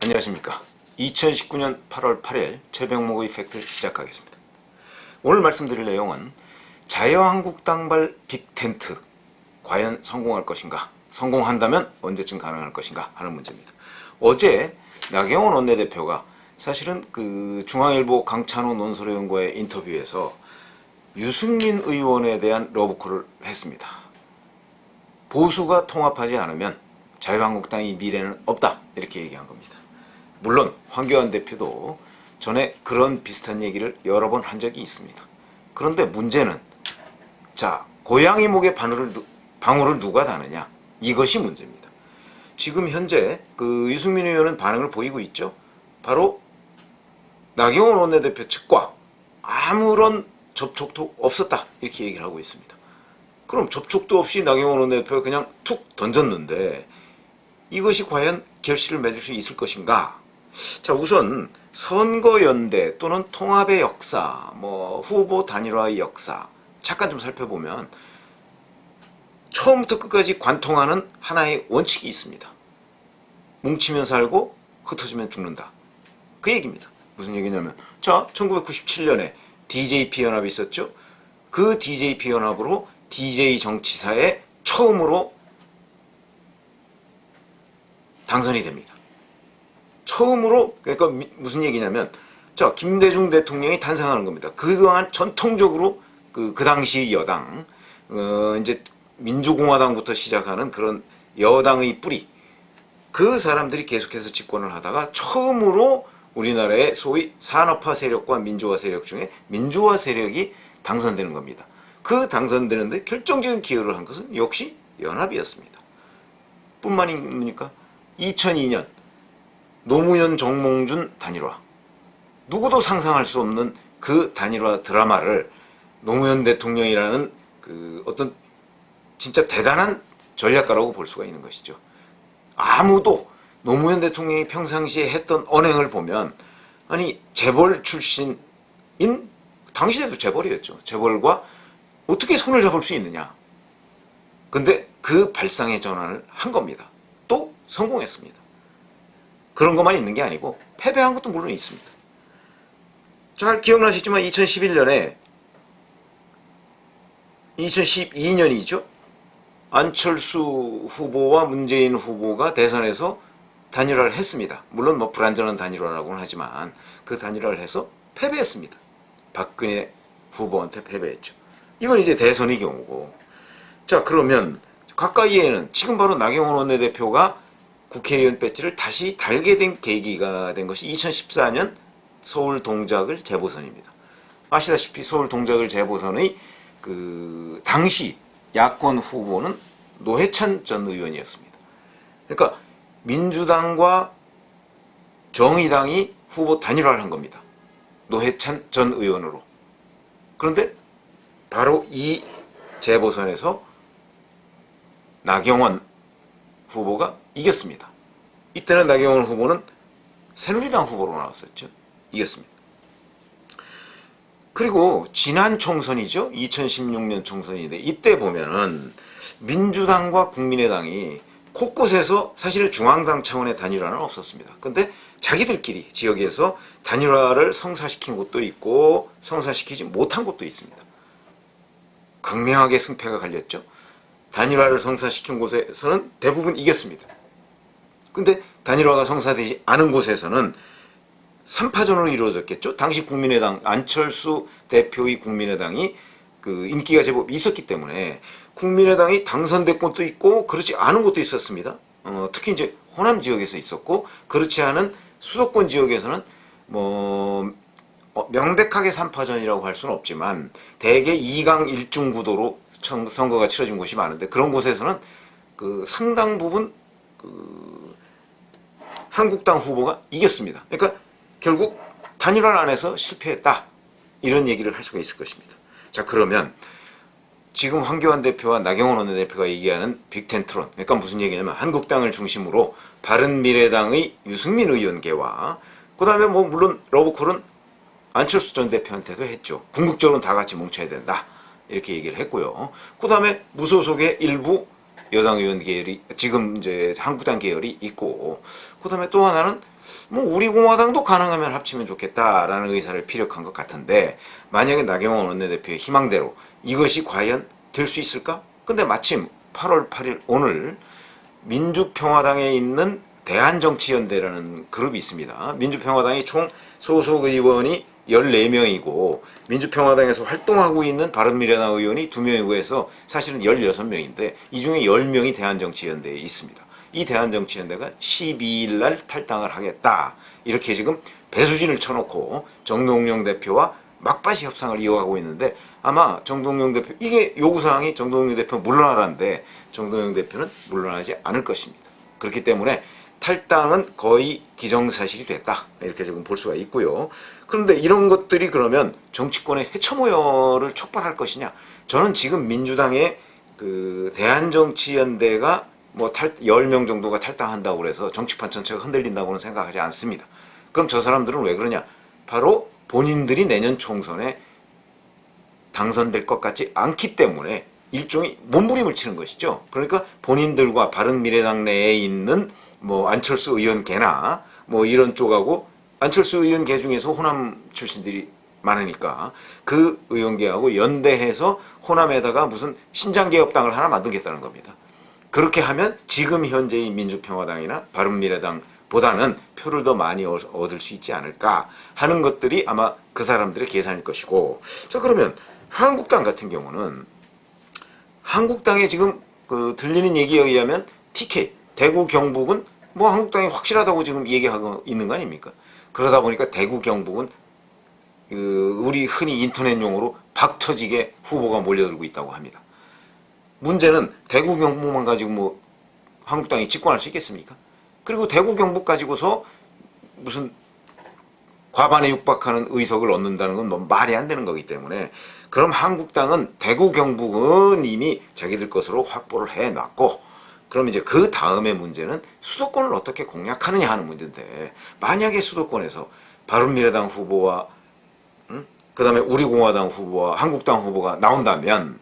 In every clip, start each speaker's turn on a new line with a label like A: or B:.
A: 안녕하십니까. 2019년 8월 8일 최병목의 팩트를 시작하겠습니다. 오늘 말씀드릴 내용은 자유한국당발 빅텐트 과연 성공할 것인가, 성공한다면 언제쯤 가능할 것인가 하는 문제입니다. 어제 나경원 원내대표가 사실은 그 중앙일보 강찬호 논설위원과의 인터뷰에서 유승민 의원에 대한 러브콜을 했습니다. 보수가 통합하지 않으면 자유한국당의 미래는 없다, 이렇게 얘기한 겁니다. 물론 황교안 대표도 전에 그런 비슷한 얘기를 여러 번 한 적이 있습니다. 그런데 문제는 자, 고양이 목에 방울을 누가 다느냐, 이것이 문제입니다. 지금 현재 그 유승민 의원은 반응을 보이고 있죠. 바로 나경원 원내대표 측과 아무런 접촉도 없었다, 이렇게 얘기를 하고 있습니다. 그럼 접촉도 없이 나경원 원내대표가 그냥 툭 던졌는데 이것이 과연 결실을 맺을 수 있을 것인가? 자, 우선 선거연대 또는 통합의 역사, 후보 단일화의 역사 잠깐 좀 살펴보면 처음부터 끝까지 관통하는 하나의 원칙이 있습니다. 뭉치면 살고 흩어지면 죽는다, 그 얘기입니다. 무슨 얘기냐면, 자, 1997년에 DJP 연합이 있었죠. 그 DJP 연합으로 DJ 정치사에 처음으로 당선이 됩니다. 처음으로, 그러니까 무슨 얘기냐면, 자, 김대중 대통령이 탄생하는 겁니다. 그동안 전통적으로 그 당시 여당, 이제 민주공화당부터 시작하는 그런 여당의 뿌리, 그 사람들이 계속해서 집권을 하다가 처음으로 우리나라의 소위 산업화 세력과 민주화 세력 중에 민주화 세력이 당선되는 겁니다. 그 당선되는데 결정적인 기여를 한 것은 역시 연합이었습니다. 뿐만입니까? 2002년 노무현 정몽준 단일화, 누구도 상상할 수 없는 그 단일화 드라마를 노무현 대통령이라는 그 어떤 진짜 대단한 전략가라고 볼 수가 있는 것이죠. 아무도 노무현 대통령이 평상시에 했던 언행을 보면, 아니, 재벌 출신인, 당시에도 재벌이었죠. 재벌과 어떻게 손을 잡을 수 있느냐. 근데 그 발상의 전환을 한 겁니다. 또 성공했습니다. 그런 것만 있는 게 아니고 패배한 것도 물론 있습니다. 잘 기억나시지만 2012년이죠. 안철수 후보와 문재인 후보가 대선에서 단일화를 했습니다. 물론 불완전한 단일화라고는 하지만 그 단일화를 해서 패배했습니다. 박근혜 후보한테 패배했죠. 이건 이제 대선의 경우고. 자, 그러면 가까이에는 지금 바로 나경원 원내대표가 국회의원 배지를 다시 달게 된 계기가 된 것이 2014년 서울 동작을 재보선입니다. 아시다시피 서울 동작을 재보선의 그 당시 야권 후보는 노회찬 전 의원이었습니다. 그러니까 민주당과 정의당이 후보 단일화를 한 겁니다. 노회찬 전 의원으로. 그런데 바로 이 재보선에서 나경원 후보가 이겼습니다. 이때는 나경원 후보는 새누리당 후보로 나왔었죠. 이겼습니다. 그리고 지난 총선이죠. 2016년 총선인데 이때 보면은 민주당과 국민의당이 곳곳에서 사실 중앙당 차원의 단일화는 없었습니다. 근데 자기들끼리 지역에서 단일화를 성사시킨 곳도 있고 성사시키지 못한 곳도 있습니다. 극명하게 승패가 갈렸죠. 단일화를 성사시킨 곳에서는 대부분 이겼습니다. 근데 단일화가 성사되지 않은 곳에서는 3파전으로 이루어졌겠죠. 당시 국민의당, 안철수 대표의 국민의당이 그 인기가 제법 있었기 때문에 국민의당이 당선된 곳도 있고 그렇지 않은 곳도 있었습니다. 특히 이제 호남 지역에서 있었고, 그렇지 않은 수도권 지역에서는 명백하게 3파전이라고 할 수는 없지만 대개 2강 1중 구도로 선거가 치러진 곳이 많은데, 그런 곳에서는 그 상당 부분 그 한국당 후보가 이겼습니다. 그러니까 결국 단일화 안에서 실패했다, 이런 얘기를 할 수가 있을 것입니다. 자, 그러면 지금 황교안 대표와 나경원 원내대표가 얘기하는 빅텐트론, 그러니까 무슨 얘기냐면 한국당을 중심으로 바른미래당의 유승민 의원계와 그 다음에 물론 러브콜은 안철수 전 대표한테도 했죠. 궁극적으로는 다 같이 뭉쳐야 된다, 이렇게 얘기를 했고요. 그 다음에 무소속의 일부 여당 의원 계열이, 지금 이제 한국당 계열이 있고, 그 다음에 또 하나는 뭐 우리 공화당도 가능하면 합치면 좋겠다라는 의사를 피력한 것 같은데, 만약에 나경원 원내대표의 희망대로 이것이 과연 될 수 있을까? 근데 마침 8월 8일 오늘 민주평화당에 있는 대한정치연대라는 그룹이 있습니다. 민주평화당이 총 소속 의원이 14명이고 민주평화당에서 활동하고 있는 바른미래당 의원이 2명이고 해서 사실은 16명인데 이 중에 10명이 대한정치연대에 있습니다. 이 대한정치연대가 12일 날 탈당을 하겠다. 이렇게 지금 배수진을 쳐놓고 정동영 대표와 막바지 협상을 이어가고 있는데, 아마 정동영 대표, 이게 요구사항이 정동영 대표 물러나라는데 정동영 대표는 물러나지 않을 것입니다. 그렇기 때문에 탈당은 거의 기정사실이 됐다. 이렇게 지금 볼 수가 있고요. 그런데 이런 것들이 그러면 정치권의 해처모여를 촉발할 것이냐? 저는 지금 민주당의 그 대한정치연대가 뭐 10명 정도가 탈당한다고 그래서 정치판 전체가 흔들린다고는 생각하지 않습니다. 그럼 저 사람들은 왜 그러냐? 바로 본인들이 내년 총선에 당선될 것 같지 않기 때문에 일종의 몸부림을 치는 것이죠. 그러니까 본인들과 바른미래당 내에 있는 뭐 안철수 의원 개나 뭐 이런 쪽하고, 안철수 의원 개 중에서 호남 출신들이 많으니까 그 의원계하고 연대해서 호남에다가 무슨 신장개혁당을 하나 만들겠다는 겁니다. 그렇게 하면 지금 현재의 민주평화당이나 바른미래당보다는 표를 더 많이 얻을 수 있지 않을까 하는 것들이 아마 그 사람들의 계산일 것이고, 자 그러면 한국당 같은 경우는, 한국당에 지금 그 들리는 얘기에 의하면 TK, 대구 경북은 뭐 한국당이 확실하다고 지금 얘기하고 있는 거 아닙니까? 그러다 보니까 대구 경북은 그 우리 흔히 인터넷 용어로 박터지게 후보가 몰려들고 있다고 합니다. 문제는 대구 경북만 가지고 뭐 한국당이 집권할 수 있겠습니까? 그리고 대구 경북 가지고서 무슨 과반에 육박하는 의석을 얻는다는 건 뭐 말이 안 되는 거기 때문에, 그럼 한국당은 대구 경북은 이미 자기들 것으로 확보를 해놨고, 그럼 이제 그 다음에 문제는 수도권을 어떻게 공략하느냐 하는 문제인데, 만약에 수도권에서 바른미래당 후보와 그 다음에 우리공화당 후보와 한국당 후보가 나온다면,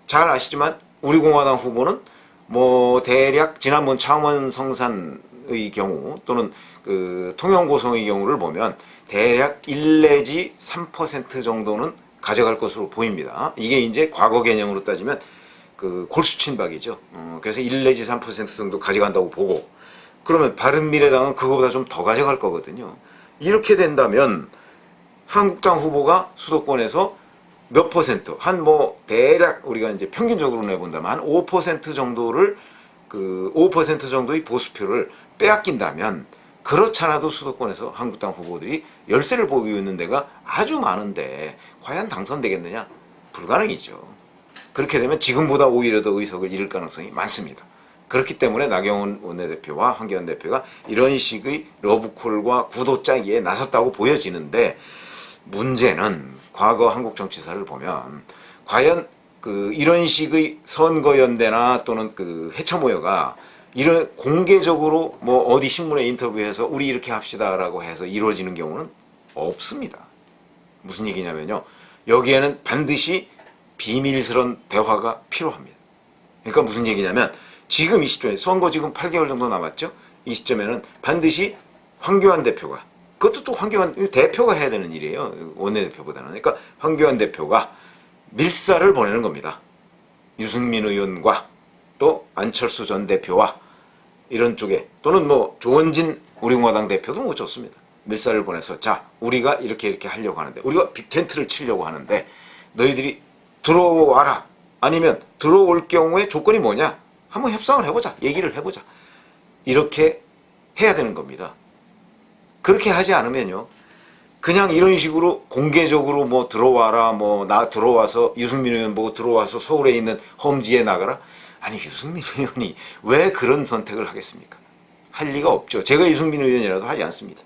A: 잘 아시지만 우리공화당 후보는 뭐 대략 지난번 창원 성산의 경우 또는 그 통영고성의 경우를 보면 대략 1 내지 3% 정도는 가져갈 것으로 보입니다. 이게 이제 과거 개념으로 따지면 그 골수친박이죠. 그래서 1 내지 3% 정도 가져간다고 보고, 그러면 바른미래당은 그거보다 좀 더 가져갈 거거든요. 이렇게 된다면 한국당 후보가 수도권에서 몇 퍼센트, 한 뭐 대략 우리가 이제 평균적으로 내본다면 한 5% 정도를, 그 5% 정도의 보수표를 빼앗긴다면, 그렇잖아도 수도권에서 한국당 후보들이 열세를 보이고 있는 데가 아주 많은데 과연 당선되겠느냐? 불가능이죠. 그렇게 되면 지금보다 오히려 더 의석을 잃을 가능성이 많습니다. 그렇기 때문에 나경원 원내대표와 황교안 대표가 이런 식의 러브콜과 구도 짜기에 나섰다고 보여지는데, 문제는 과거 한국 정치사를 보면 과연 그 이런 식의 선거연대나 또는 그 해처모여가 이런 공개적으로 뭐 어디 신문에 인터뷰해서 우리 이렇게 합시다라고 해서 이루어지는 경우는 없습니다. 무슨 얘기냐면요, 여기에는 반드시 비밀스러운 대화가 필요합니다. 그러니까 무슨 얘기냐면, 지금 이 시점에 선거 지금 8개월 정도 남았죠. 이 시점에는 반드시 황교안 대표가, 그것도 또 황교안 대표가 해야 되는 일이에요. 원내대표보다는. 그러니까 황교안 대표가 밀사를 보내는 겁니다. 유승민 의원과 또 안철수 전 대표와 이런 쪽에, 또는 뭐 조원진 우리공화당 대표도 뭐 좋습니다. 밀사를 보내서, 자 우리가 이렇게 하려고 하는데, 우리가 빅텐트를 치려고 하는데 너희들이 들어와라, 아니면 들어올 경우에 조건이 뭐냐, 한번 협상을 해보자, 얘기를 해보자, 이렇게 해야 되는 겁니다. 그렇게 하지 않으면요, 그냥 이런 식으로 공개적으로 뭐 들어와라, 뭐 나 들어와서 유승민 의원 보고 들어와서 서울에 있는 험지에 나가라, 아니 유승민 의원이 왜 그런 선택을 하겠습니까? 할 리가 없죠. 제가 유승민 의원이라도 하지 않습니다.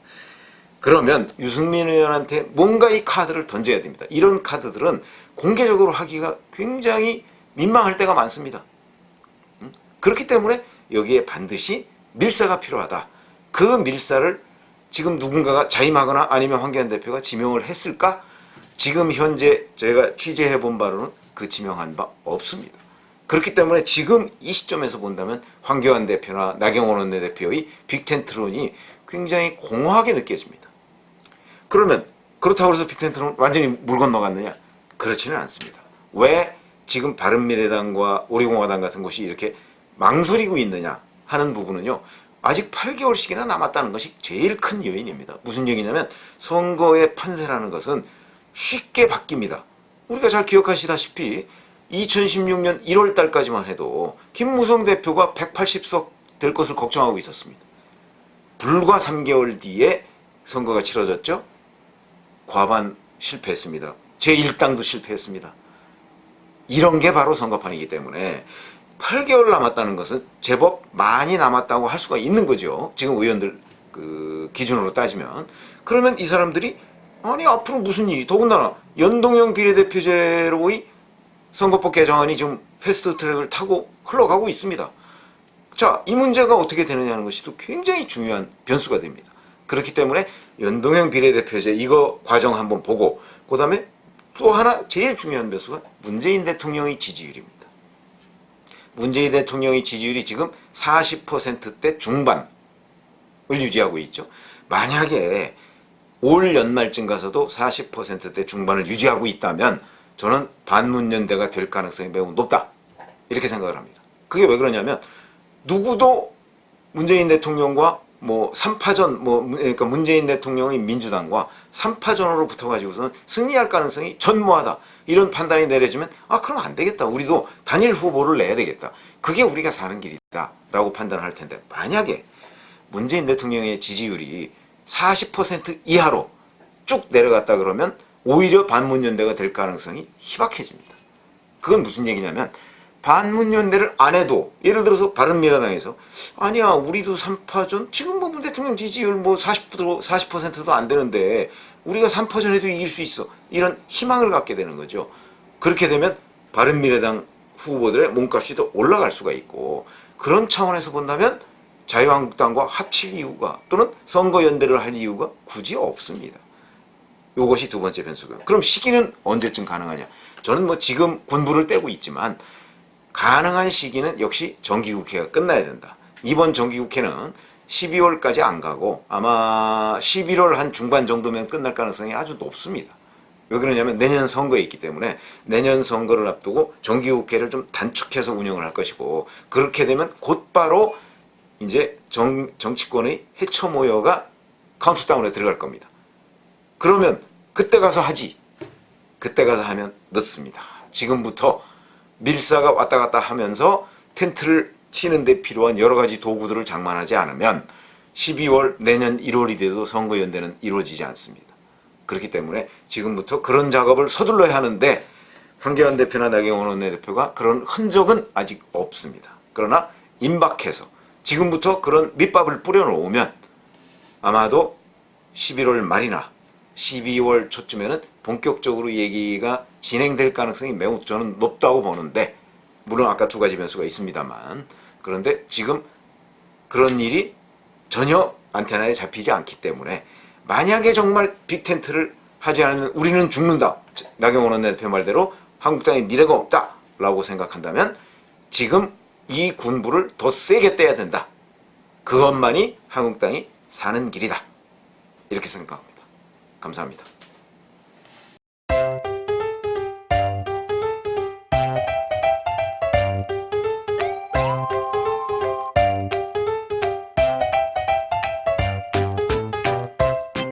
A: 그러면 유승민 의원한테 뭔가 이 카드를 던져야 됩니다. 이런 카드들은 공개적으로 하기가 굉장히 민망할 때가 많습니다. 그렇기 때문에 여기에 반드시 밀사가 필요하다. 그 밀사를 지금 누군가가 자임하거나 아니면 황교안 대표가 지명을 했을까? 지금 현재 제가 취재해 본 바로는 그 지명한 바 없습니다. 그렇기 때문에 지금 이 시점에서 본다면 황교안 대표나 나경원 원내대표의 빅텐트론이 굉장히 공허하게 느껴집니다. 그러면 그렇다고 해서 빅텐트론 완전히 물 건너갔느냐? 그렇지는 않습니다. 왜 지금 바른미래당과 우리공화당 같은 곳이 이렇게 망설이고 있느냐 하는 부분은요. 아직 8개월씩이나 남았다는 것이 제일 큰 요인입니다. 무슨 얘기냐면 선거의 판세라는 것은 쉽게 바뀝니다. 우리가 잘 기억하시다시피 2016년 1월 달까지만 해도 김무성 대표가 180석 될 것을 걱정하고 있었습니다. 불과 3개월 뒤에 선거가 치러졌죠. 과반 실패했습니다. 제1당도 실패했습니다. 이런 게 바로 선거판이기 때문에 8개월 남았다는 것은 제법 많이 남았다고 할 수가 있는 거죠. 지금 의원들 기준으로 따지면. 그러면 이 사람들이 아니 앞으로 무슨 일이, 더군다나 연동형 비례대표제로의 선거법 개정안이 지금 패스트트랙을 타고 흘러가고 있습니다. 자, 이 문제가 어떻게 되느냐는 것이 또 굉장히 중요한 변수가 됩니다. 그렇기 때문에 연동형 비례대표제 이거 과정 한번 보고 그 다음에 또 하나 제일 중요한 변수가 문재인 대통령의 지지율입니다. 문재인 대통령의 지지율이 지금 40%대 중반을 유지하고 있죠. 만약에 올 연말쯤 가서도 40%대 중반을 유지하고 있다면 저는 반문연대가 될 가능성이 매우 높다 이렇게 생각을 합니다. 그게 왜 그러냐면 누구도 문재인 대통령과 3파전 그러니까 문재인 대통령의 민주당과 3파전으로 붙어가지고서는 승리할 가능성이 전무하다 이런 판단이 내려지면 그럼 안 되겠다. 우리도 단일 후보를 내야 되겠다. 그게 우리가 사는 길이다 라고 판단할 텐데 만약에 문재인 대통령의 지지율이 40% 이하로 쭉 내려갔다 그러면 오히려 반문연대가 될 가능성이 희박해집니다. 그건 무슨 얘기냐면 반문연대를 안 해도 예를 들어서 바른미래당에서 아니야 우리도 3파전 지금 문 대통령 지지율 40%도 안 되는데 우리가 3파전 해도 이길 수 있어 이런 희망을 갖게 되는 거죠. 그렇게 되면 바른미래당 후보들의 몸값이 더 올라갈 수가 있고 그런 차원에서 본다면 자유한국당과 합칠 이유가 또는 선거연대를 할 이유가 굳이 없습니다. 이것이 두 번째 변수고요. 그럼 시기는 언제쯤 가능하냐? 저는 지금 군부를 떼고 있지만 가능한 시기는 역시 정기국회가 끝나야 된다. 이번 정기국회는 12월까지 안 가고 아마 11월 한 중반 정도면 끝날 가능성이 아주 높습니다. 왜 그러냐면 내년 선거에 있기 때문에 내년 선거를 앞두고 정기국회를 좀 단축해서 운영을 할 것이고 그렇게 되면 곧바로 이제 정치권의 해처 모여가 카운트다운에 들어갈 겁니다. 그러면 그때 가서 하지. 그때 가서 하면 늦습니다. 지금부터 밀사가 왔다 갔다 하면서 텐트를 치는 데 필요한 여러 가지 도구들을 장만하지 않으면 12월 내년 1월이 돼도 선거연대는 이루어지지 않습니다. 그렇기 때문에 지금부터 그런 작업을 서둘러야 하는데 황교안 대표나 나경원 원내대표가 그런 흔적은 아직 없습니다. 그러나 임박해서 지금부터 그런 밑밥을 뿌려놓으면 아마도 11월 말이나 12월 초쯤에는 본격적으로 얘기가 진행될 가능성이 매우 저는 높다고 보는데 물론 아까 두 가지 변수가 있습니다만 그런데 지금 그런 일이 전혀 안테나에 잡히지 않기 때문에 만약에 정말 빅텐트를 하지 않으면 우리는 죽는다. 나경원 원내대표 말대로 한국당의 미래가 없다 라고 생각한다면 지금 이 군부를 더 세게 떼야 된다. 그것만이 한국당이 사는 길이다. 이렇게 생각합니다. 감사합니다.